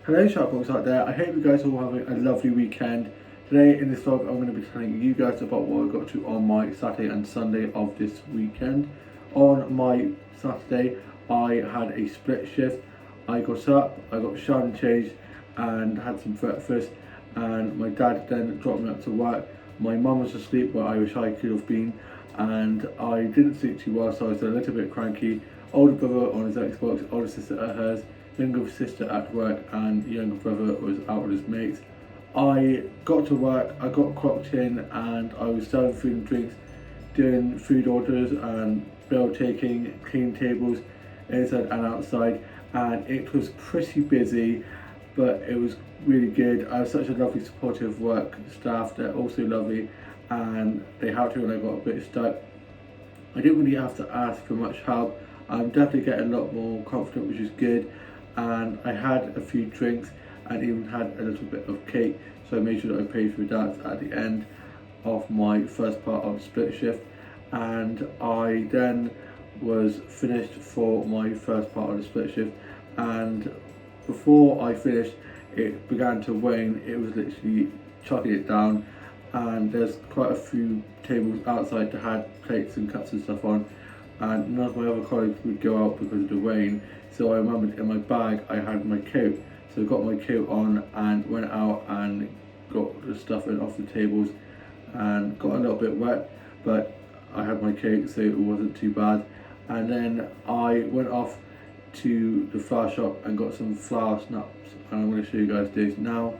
Hello Sharkbox out there, I hope you guys are all having a lovely weekend. Today in this vlog I'm going to be telling you guys about what I got to on my Saturday and Sunday of this weekend. On my Saturday I had a split shift. I got up, I got showered and changed and had some breakfast, and my dad then dropped me up to work. My mum was asleep where I wish I could have been, and I didn't sleep too well, so I was a little bit cranky. Older brother on his Xbox, older sister at hers, younger sister at work, and younger brother was out with his mates. I got to work, I got clocked in, and I was selling food and drinks, doing food orders and bill taking, clean tables inside and outside, and it was pretty busy, but it was really good. I have such a lovely supportive work staff, they're also lovely, and they helped me when I got a bit stuck. I didn't really have to ask for much help. I'm definitely getting a lot more confident, which is good. And I had a few drinks and even had a little bit of cake, so I made sure that I paid for that at the end of my first part of the split shift. And I then was finished for my first part of the split shift, and before I finished it began to wane. It was literally chucking it down, and there's quite a few tables outside that had plates and cups and stuff on, and none of my other colleagues would go out because of the rain. So I remembered in my bag I had my coat, so I got my coat on and went out and got the stuff in off the tables, and got a little bit wet, but I had my coat so it wasn't too bad. And then I went off to the flower shop and got some flower snaps, and I'm going to show you guys these now.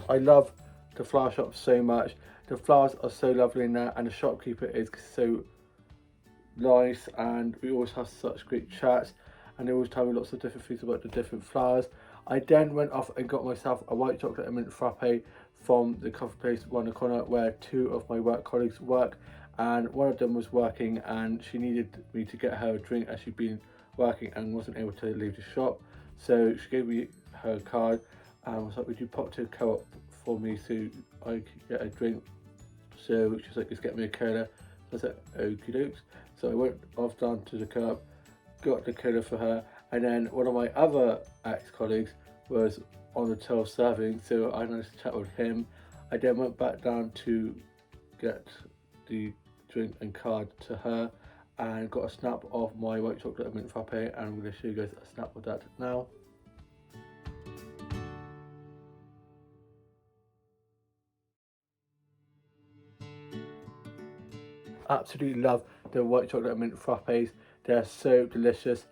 I love the flower shop so much. The flowers are so lovely in there, and the shopkeeper is so nice, and we always have such great chats, and they always tell me lots of different things about the different flowers. I then went off and got myself a white chocolate and mint frappe from the coffee place around the corner where two of my work colleagues work, and one of them was working and she needed me to get her a drink as she'd been working and wasn't able to leave the shop. So she gave me her card and was like, would you pop to a co-op for me so I could get a drink? So she was like, just get me a cola. So I said, okie dokes. So I went off down to the co-op, got the cola for her, and then one of my other ex-colleagues was on the till serving, so I managed to chat with him. I then went back down to get the drink and card to her, and got a snap of my white chocolate and mint frappe, and I'm going to show you guys a snap of that now. Absolutely love the white chocolate and mint frappes, they're so delicious.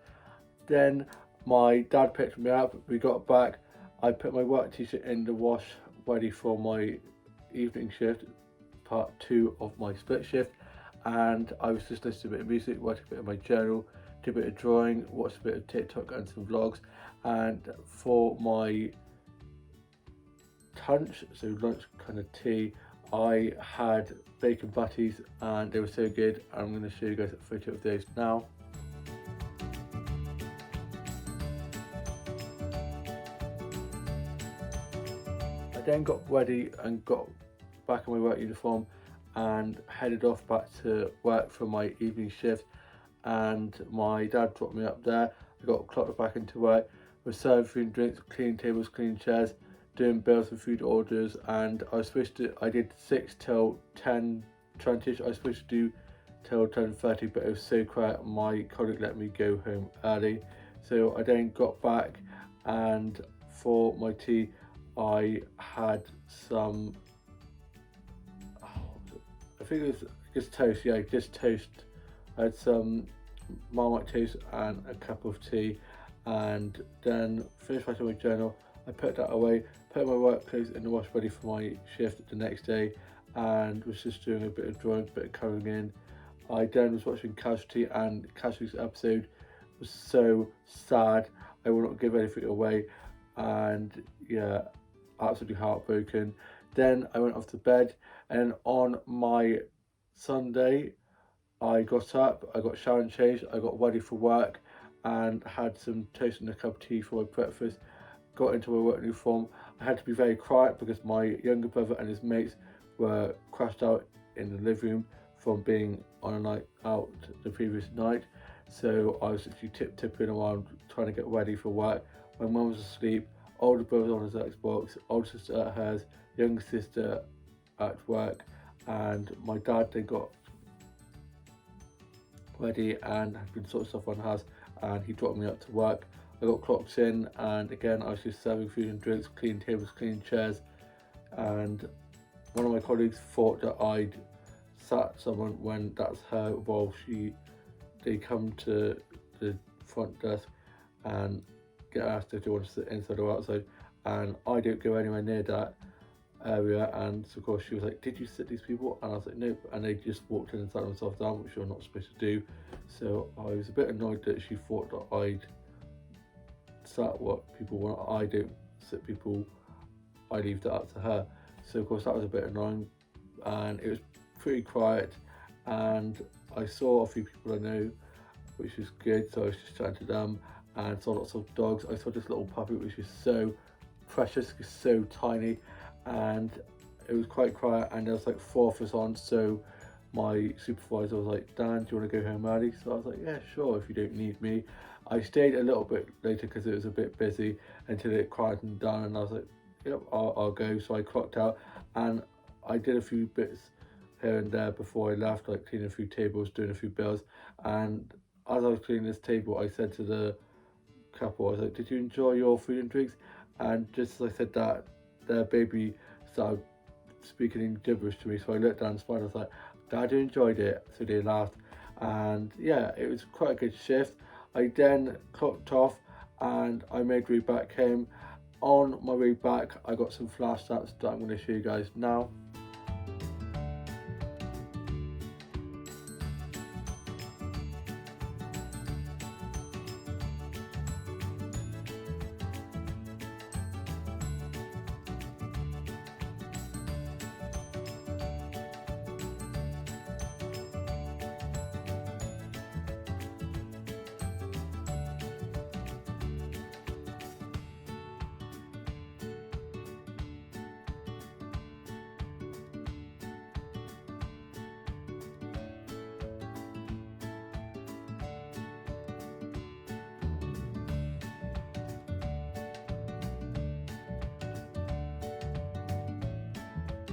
Then my dad picked me up, we got back, I put my work t-shirt in the wash ready for my evening shift, part 2 of my split shift, and I was just listening to a bit of music, writing a bit of my journal, did a bit of drawing, watched a bit of TikTok and some vlogs. And for my lunch, so lunch kind of tea, I had bacon butties and they were so good. I'm going to show you guys a photo of those now. I then got ready and got back in my work uniform and headed off back to work for my evening shift, and my dad dropped me up there. I got clocked back into work, was serving food and drinks, cleaning tables, cleaning chairs, doing bills and food orders, and I did 6 till 10:20. I was supposed to do till 10:30, but it was so quiet my colleague let me go home early. So I then got back, and for my tea I had some, I think it was just toast, yeah, just toast. I had some Marmite toast and a cup of tea, and then finished writing my journal. I put that away, put my work clothes in the wash ready for my shift the next day, and was just doing a bit of drawing, a bit of colouring in. I then was watching Casualty, and Casualty's episode was so sad. I will not give anything away, and yeah, absolutely heartbroken. Then I went off to bed, and on my Sunday, I got up, I got showered and changed, I got ready for work, and had some toast and a cup of tea for my breakfast. Got into my work uniform. I had to be very quiet because my younger brother and his mates were crashed out in the living room from being on a night out the previous night. So I was literally tipping around trying to get ready for work. My mum was asleep, older brother on his Xbox, older sister at hers, younger sister at work, and my dad then got ready and had been sorting stuff around the house, and he dropped me up to work. I got clocked in, and again I was just serving food and drinks, clean tables, clean chairs, and one of my colleagues thought that I'd sat someone when that's her while they come to the front desk and get asked if they want to sit inside or outside, and I don't go anywhere near that area, and so of course she was like, "Did you sit these people?" And I was like, "Nope," and they just walked in and sat themselves down, which you're not supposed to do. So I was a bit annoyed that she thought that I'd sat what people want. I don't sit people, I leave that up to her. So of course that was a bit annoying, and it was pretty quiet, and I saw a few people I know, which was good, so I was just chatting to them, and saw lots of dogs. I saw this little puppy which is so precious, so tiny, and it was quite quiet, and there was like 4 of us on, so my supervisor was like, "Dan, do you want to go home early?" So I was like, "Yeah, sure, if you don't need me." I stayed a little bit later because it was a bit busy until it quietened down, and I was like, "Yep, I'll go." So I clocked out, and I did a few bits here and there before I left, like cleaning a few tables, doing a few bills, and as I was cleaning this table, I said to the couple, I was like, "Did you enjoy your food and drinks?" And just as I said that, their baby started speaking in gibberish to me, so I looked down and smiled. I was like, "Dad enjoyed it," so they laughed, and yeah, it was quite a good shift. I then clocked off, and I made way back home. On my way back, I got some flash snaps that I'm going to show you guys now.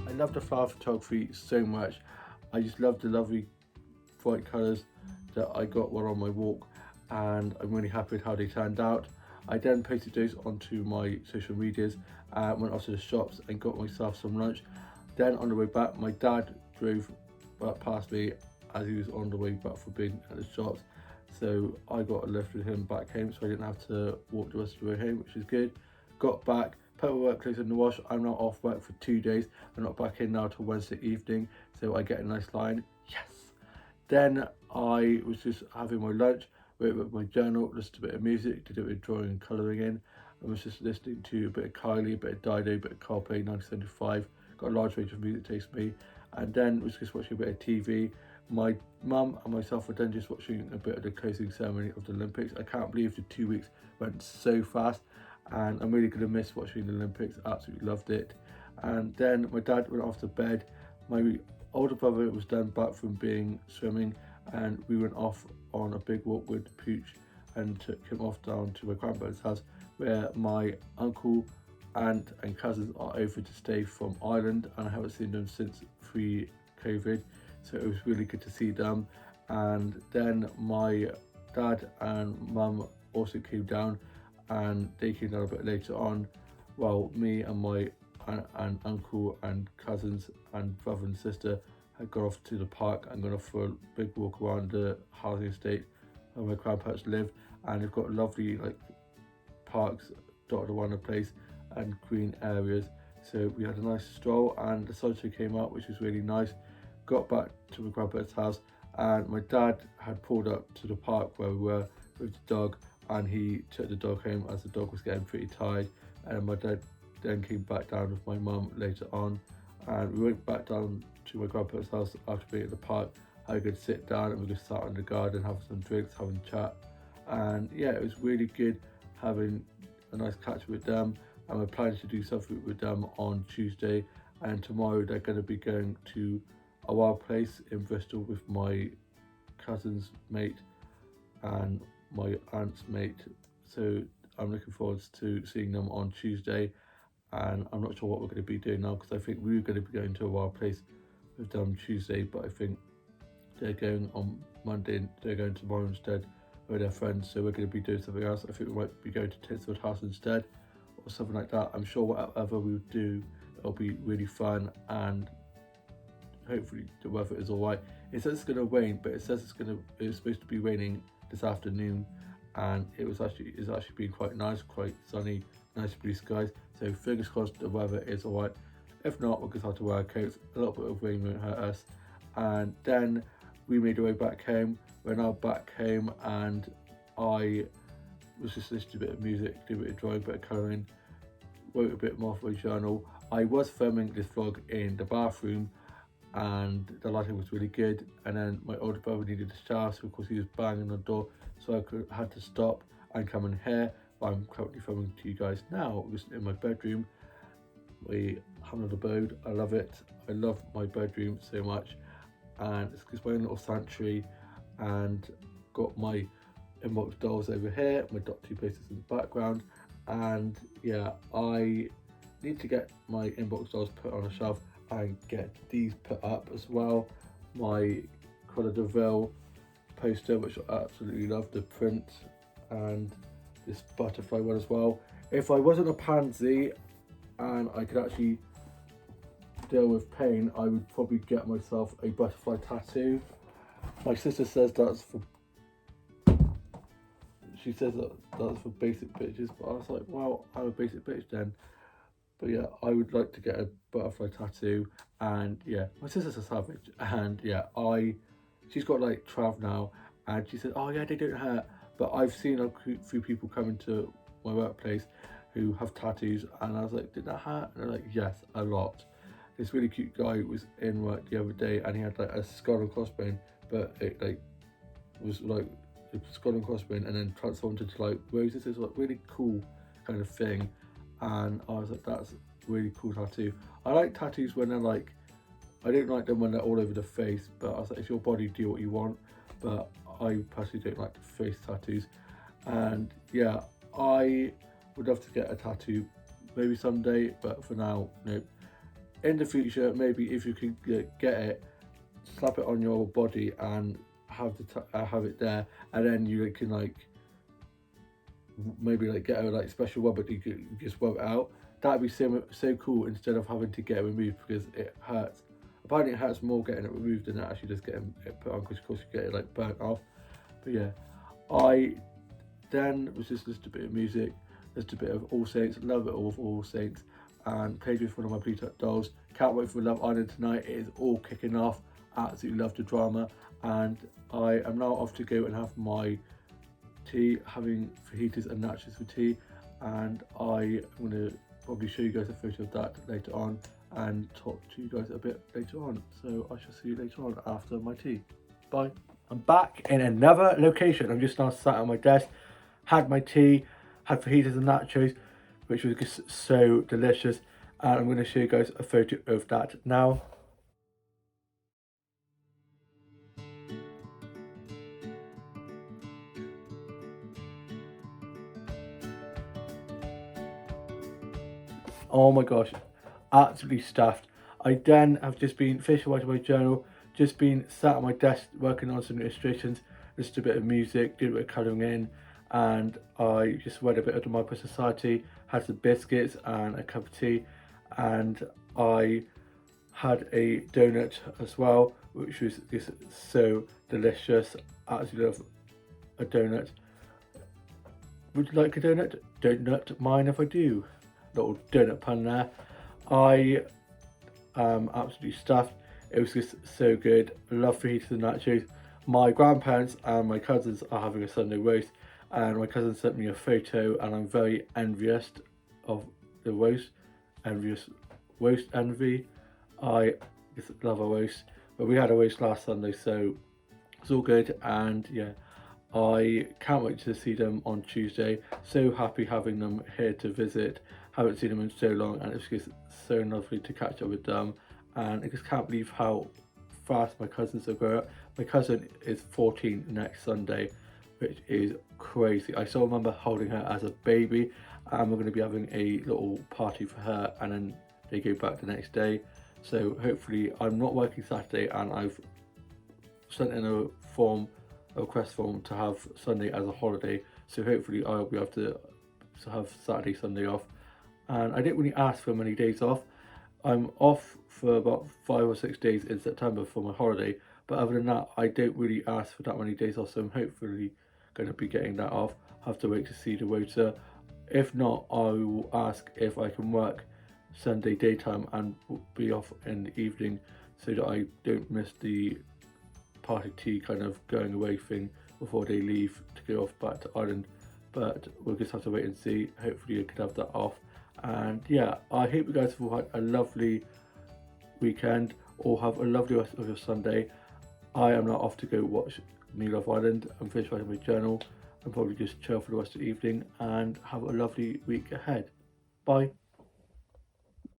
I love the flower photography so much. I just love the lovely bright colours that I got while on my walk, and I'm really happy with how they turned out. I then posted those onto my social medias, went off to the shops and got myself some lunch. Then on the way back, my dad drove past me as he was on the way back from being at the shops. So I got a lift with him back home, so I didn't have to walk the rest of the way home, which is good. Got back, put my work clothes in the wash. I'm now off work for 2 days. I'm not back in now till Wednesday evening, so I get a nice line. Yes! Then I was just having my lunch, wrote with my journal, listened to a bit of music, did a bit of drawing and colouring in. I was just listening to a bit of Kylie, a bit of Dido, a bit of Coldplay, 1975. Got a large range of music taste me. And then was just watching a bit of TV. My mum and myself were then just watching a bit of the closing ceremony of the Olympics. I can't believe the 2 weeks went so fast, and I'm really going to miss watching the Olympics. Absolutely loved it. And then my dad went off to bed. My older brother was then back from being swimming, and we went off on a big walk with Pooch and took him off down to my grandparents' house, where my uncle, aunt and cousins are over to stay from Ireland, and I haven't seen them since pre-COVID, so it was really good to see them. And then my dad and mum also came down, and they came down a bit later on, while me and my and uncle and cousins and brother and sister had gone off to the park and gone off for a big walk around the housing estate where my grandparents live, and they've got lovely like parks dotted around the place, and green areas. So we had a nice stroll, and the sunshine came out, which was really nice. Got back to my grandparents' house, and my dad had pulled up to the park where we were with the dog, and he took the dog home as the dog was getting pretty tired. And my dad then came back down with my mum later on, and we went back down to my grandparents' house after being at the park. Had a good sit down, and we just sat in the garden, having some drinks, having a chat, and yeah, it was really good having a nice catch with them. And we're planning to do something with them on Tuesday, and tomorrow they're going to be going to a wild place in Bristol with my cousin's mate and my aunt's mate. So I'm looking forward to seeing them on Tuesday, and I'm not sure what we're going to be doing now, because I think we were going to be going to a wild place with them Tuesday, but I think they're going on Monday, they're going tomorrow instead with their friends, so we're going to be doing something else. I think we might be going to Tinswood House instead, or something like that. I'm sure whatever we do, it'll be really fun, and hopefully the weather is alright. It says it's going to rain, but it says it's supposed to be raining this afternoon, and it's actually been quite nice, quite sunny, nice blue skies. So fingers crossed the weather is alright. If not, we'll just have to wear coats. A little bit of rain won't hurt us. And then we made our way back home. We're now back home, and I was just listening to a bit of music, did a bit of drawing, a bit of colouring, wrote a bit more for my journal. I was filming this vlog in the bathroom, and the lighting was really good, and then my older brother needed a shower, so of course he was banging on the door, so I had to stop and come in here. I'm currently filming to you guys now, just in my bedroom. We have another abode. I love it. I love my bedroom so much, and it's my own little sanctuary, and got my Inbox dolls over here, my Dot2 posters in the background, and yeah, I need to get my Inbox dolls put on a shelf and get these put up as well. My Cruella de Vil poster, which I absolutely love the print, and this butterfly one as well. If I wasn't a pansy and I could actually deal with pain, I would probably get myself a butterfly tattoo. My sister says that's for basic bitches, but I was like, well, I'm a basic bitch then. But yeah, I would like to get a butterfly tattoo, and yeah, my sister's a savage, and yeah, she's got like 12 now, and she said, oh yeah, they don't hurt, but I've seen a few people come into my workplace who have tattoos, and I was like, did that hurt? And they're like, yes, a lot. This really cute guy was in work the other day, and he had like a skull and crossbone, but it like was like a skull and crossbone, and then transformed into like roses. It's like really cool kind of thing, and I was like, that's a really cool tattoo. I like tattoos when they're like, I don't like them when they're all over the face, but I was like, it's your body, do what you want. But I personally don't like face tattoos, and yeah, I would love to get a tattoo maybe someday, but for now, nope. In the future, maybe if you could get it, slap it on your body and have it there, and then you can like maybe like get a like special rubber that you could just rub it out. That'd be so cool, instead of having to get it removed, because it hurts. Apparently it hurts more getting it removed than actually just getting it put on, because of course you get it like burnt off. But yeah, I then was just listening to a bit of music, listened to a bit of All Saints, love it all of All Saints, and played with one of my Blue Tuck dolls. Can't wait for Love Island tonight. It is all kicking off. Absolutely love the drama, and I am now off to go and have my tea, having fajitas and nachos for tea, and I'm going to probably show you guys a photo of that later on and talk to you guys a bit later on. So I shall see you later on after my tea. Bye. I'm back in another location. I'm just now sat at my desk, had my tea, had fajitas and nachos, which was just so delicious, and I'm going to show you guys a photo of that now. Oh my gosh, absolutely stuffed. I then have just been finishing writing my journal, just been sat at my desk working on some illustrations, listened to a bit of music, did a bit of colouring in, and I just read a bit of the Micro Society, had some biscuits and a cup of tea, and I had a donut as well, which was just so delicious. I absolutely love a donut. Would you like a donut? Don't nut mine if I do. little donut pun there. I am absolutely stuffed. It was just so good. I love fajitas and nachos. My grandparents and my cousins are having a Sunday roast, and my cousin sent me a photo, and I'm very envious of the roast. Envious roast envy. I just love a roast. But we had a roast last Sunday, so it's all good. And yeah, I can't wait to see them on Tuesday. So happy having them here to visit. Haven't seen them in so long, and it's just so lovely to catch up with them. And I just can't believe how fast my cousins have grown up. My cousin is 14 next Sunday, which is crazy. I still remember holding her as a baby, and we're going to be having a little party for her, and then they go back the next day. So hopefully, I'm not working Saturday, and I've sent in a request form to have Sunday as a holiday. So hopefully, I'll be able to have Saturday, Sunday off. And I didn't really ask for many days off. I'm off for about 5 or 6 days in September for my holiday, but other than that, I don't really ask for that many days off, so I'm hopefully going to be getting that off. Have to wait to see the rota. If not, I will ask if I can work Sunday daytime and be off in the evening, so that I don't miss the party tea kind of going away thing before they leave to go off back to Ireland. But we'll just have to wait and see. Hopefully I could have that off. And yeah, I hope you guys have had a lovely weekend, or have a lovely rest of your Sunday. I am now off to go watch New Love Island and finish writing my journal, and probably just chill for the rest of the evening and have a lovely week ahead. Bye.